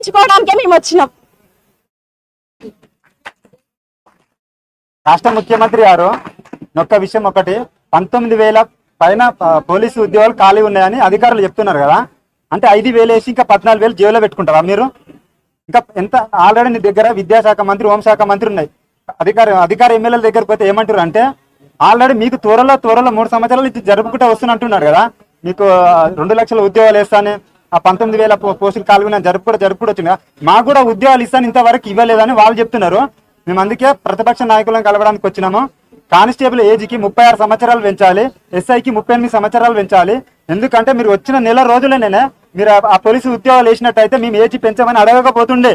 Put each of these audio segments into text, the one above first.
తెచ్చుకోవడానికే మేము వచ్చినాం. రాష్ట్ర ముఖ్యమంత్రి గారు ఒక్క విషయం ఒకటి 19,000 పైన పోలీసు ఉద్యోగాలు ఖాళీ ఉన్నాయని అధికారులు చెప్తున్నారు కదా, అంటే 5,000 వేసి ఇంకా 14,000 జేబులో పెట్టుకుంటారా మీరు? ఇంకా ఎంత ఆల్రెడీ నీ దగ్గర విద్యాశాఖ మంత్రి, హోంశాఖ మంత్రి ఉన్నాయి. అధికార ఎమ్మెల్యేల దగ్గరకు పోతే ఏమంటారు అంటే ఆల్రెడీ మీకు త్వరలో 3 సంవత్సరాలు ఇది జరుపుకుంటూ వస్తున్నట్టున్నారు కదా, మీకు 2 లక్షల ఉద్యోగాలు వేస్తాను, ఆ 19,000 పోస్టులు ఖాళీ ఉన్నాయి జరుపుకుంటూ వచ్చింది. మాకు కూడా ఉద్యోగాలు ఇస్తాను ఇంతవరకు ఇవ్వలేదని వాళ్ళు చెప్తున్నారు. మేము అందుకే ప్రతిపక్ష నాయకులను కలవడానికి వచ్చినాము. కానిస్టేబుల్ ఏజ్కి 36 సంవత్సరాలు పెంచాలి, ఎస్ఐకి 38 సంవత్సరాలు పెంచాలి. ఎందుకంటే మీరు వచ్చిన నెల రోజులనే మీరు ఆ పోలీసు ఉద్యోగాలు వేసినట్టయితే మేము ఏజ్ పెంచమని అడగకపోతుండే.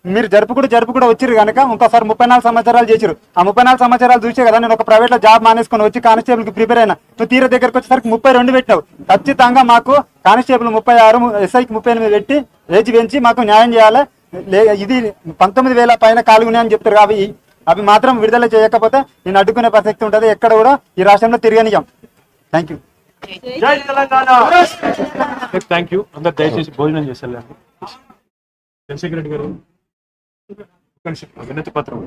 మీరు జరుపుకుంటూ వచ్చిరు కనుక ఇంకోసారి 34 సంవత్సరాలు చేసిరు. ఆ 34 సంవత్సరాలు చూసే కదా నేను ఒక ప్రైవేట్ లో జాబ్ మానేసుకొని వచ్చి కానిస్టేబుల్కి ప్రిపేర్ అయినా. నువ్వు తీర దగ్గరకు వచ్చేసరికి 32 పెట్టినావు. ఖచ్చితంగా మాకు కానిస్టేబుల్ 36, ఎస్ఐకి 38 పెట్టి ఏజ్ పెంచి మాకు న్యాయం చేయాలి. ఇది 19,000 పైన ఖాళీ ఉన్నాయని చెప్తారు. అవి మాత్రం విడుదల చేయకపోతే నేను అడ్డుకునే ప్రసక్తి ఉంటుంది. ఎక్కడ కూడా ఈ రాష్ట్రంలో తిరగనియం. Thank you. Thank you. అందరు దయచేసి భోజనం చేసేయాలి. చంద్రశేఖర్ రెడ్డి గారు వినతి పత్రం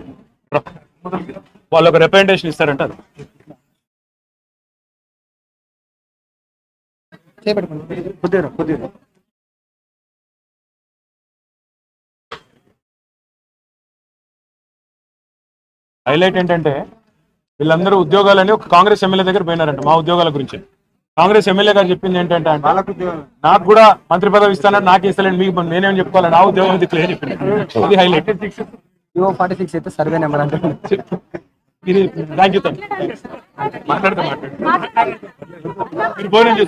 వాళ్ళు ఒక రిప్రజెంటేషన్ ఇస్తారంట. కొద్దిగా హైలైట్ ఏంటంటే వీళ్ళందరూ ఉద్యోగాలని ఒక కాంగ్రెస్ ఎమ్మెల్యే దగ్గర పోయినారంట. మా ఉద్యోగాల గురించి కాంగ్రెస్ ఎమ్మెల్యే గారు చెప్పింది ఏంటంటే నాకు కూడా మంత్రి పదవి ఇస్తానని నాకు ఇస్తలేండి, మీకు నేనేం చెప్పుకోవాలి, నా ఉద్యోగం దిక్కులే చెప్పింది. ఇది హైలైట్. 46 అయితే సర్వే నెంబర్ అంటే ఇది థ్యాంక్ యూ. మాట్లాడుతూ భోజనం